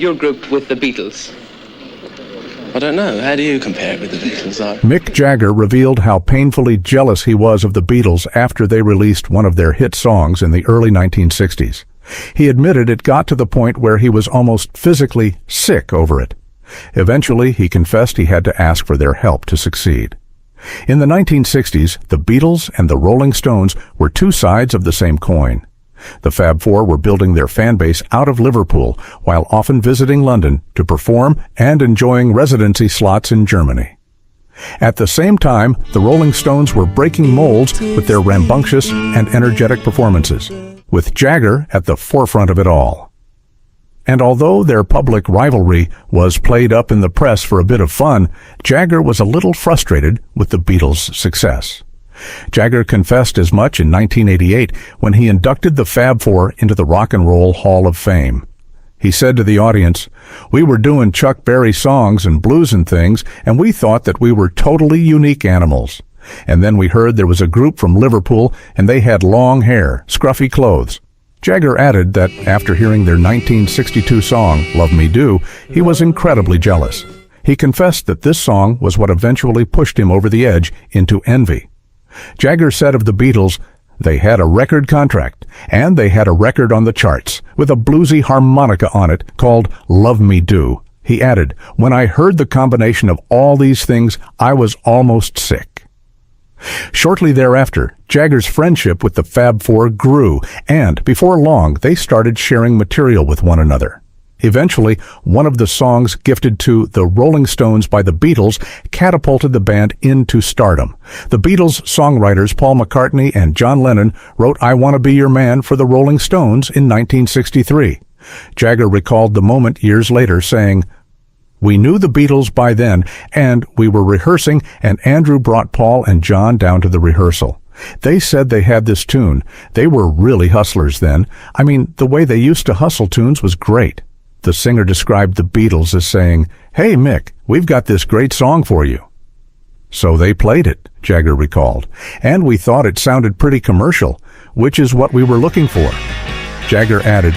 your group with the Beatles? I don't know. How do you compare it with the Beatles? Mick Jagger revealed how painfully jealous he was of the Beatles after they released one of their hit songs in the early 1960s. He admitted it got to the point where he was almost physically sick over it. Eventually, he confessed he had to ask for their help to succeed. In the 1960s, the Beatles and the Rolling Stones were two sides of the same coin. The Fab Four were building their fan base out of Liverpool, while often visiting London to perform and enjoying residency slots in Germany. At the same time, the Rolling Stones were breaking molds with their rambunctious and energetic performances, with Jagger at the forefront of it all. And although their public rivalry was played up in the press for a bit of fun, Jagger was a little frustrated with the Beatles' success. Jagger confessed as much in 1988 when he inducted the Fab Four into the Rock and Roll Hall of Fame. He said to the audience, "We were doing Chuck Berry songs and blues and things, and we thought that we were totally unique animals. And then we heard there was a group from Liverpool, and they had long hair, scruffy clothes." Jagger added that after hearing their 1962 song, Love Me Do, he was incredibly jealous. He confessed that this song was what eventually pushed him over the edge into envy. Jagger said of the Beatles, "They had a record contract, and they had a record on the charts, with a bluesy harmonica on it called Love Me Do." He added, "When I heard the combination of all these things, I was almost sick." Shortly thereafter, Jagger's friendship with the Fab Four grew, and before long, they started sharing material with one another. Eventually, one of the songs gifted to the Rolling Stones by the Beatles catapulted the band into stardom. The Beatles songwriters Paul McCartney and John Lennon wrote I Want to Be Your Man for the Rolling Stones in 1963. Jagger recalled the moment years later, saying, "We knew the Beatles by then, and we were rehearsing, and Andrew brought Paul and John down to the rehearsal. They said they had this tune. They were really hustlers then. I mean, the way they used to hustle tunes was great." The singer described the Beatles as saying, "Hey Mick, we've got this great song for you." "So they played it," Jagger recalled, "and we thought it sounded pretty commercial, which is what we were looking for." Jagger added,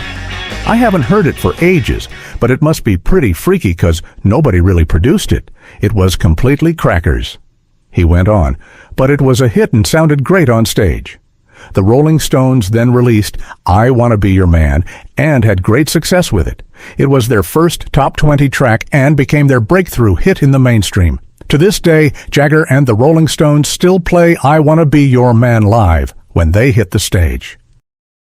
"I haven't heard it for ages, but it must be pretty freaky because nobody really produced it. It was completely crackers." He went on, "But it was a hit and sounded great on stage." The Rolling Stones then released I Want to Be Your Man and had great success with it. It was their first top 20 track and became their breakthrough hit in the mainstream. To this day, Jagger and the Rolling Stones still play I Want to Be Your Man live when they hit the stage.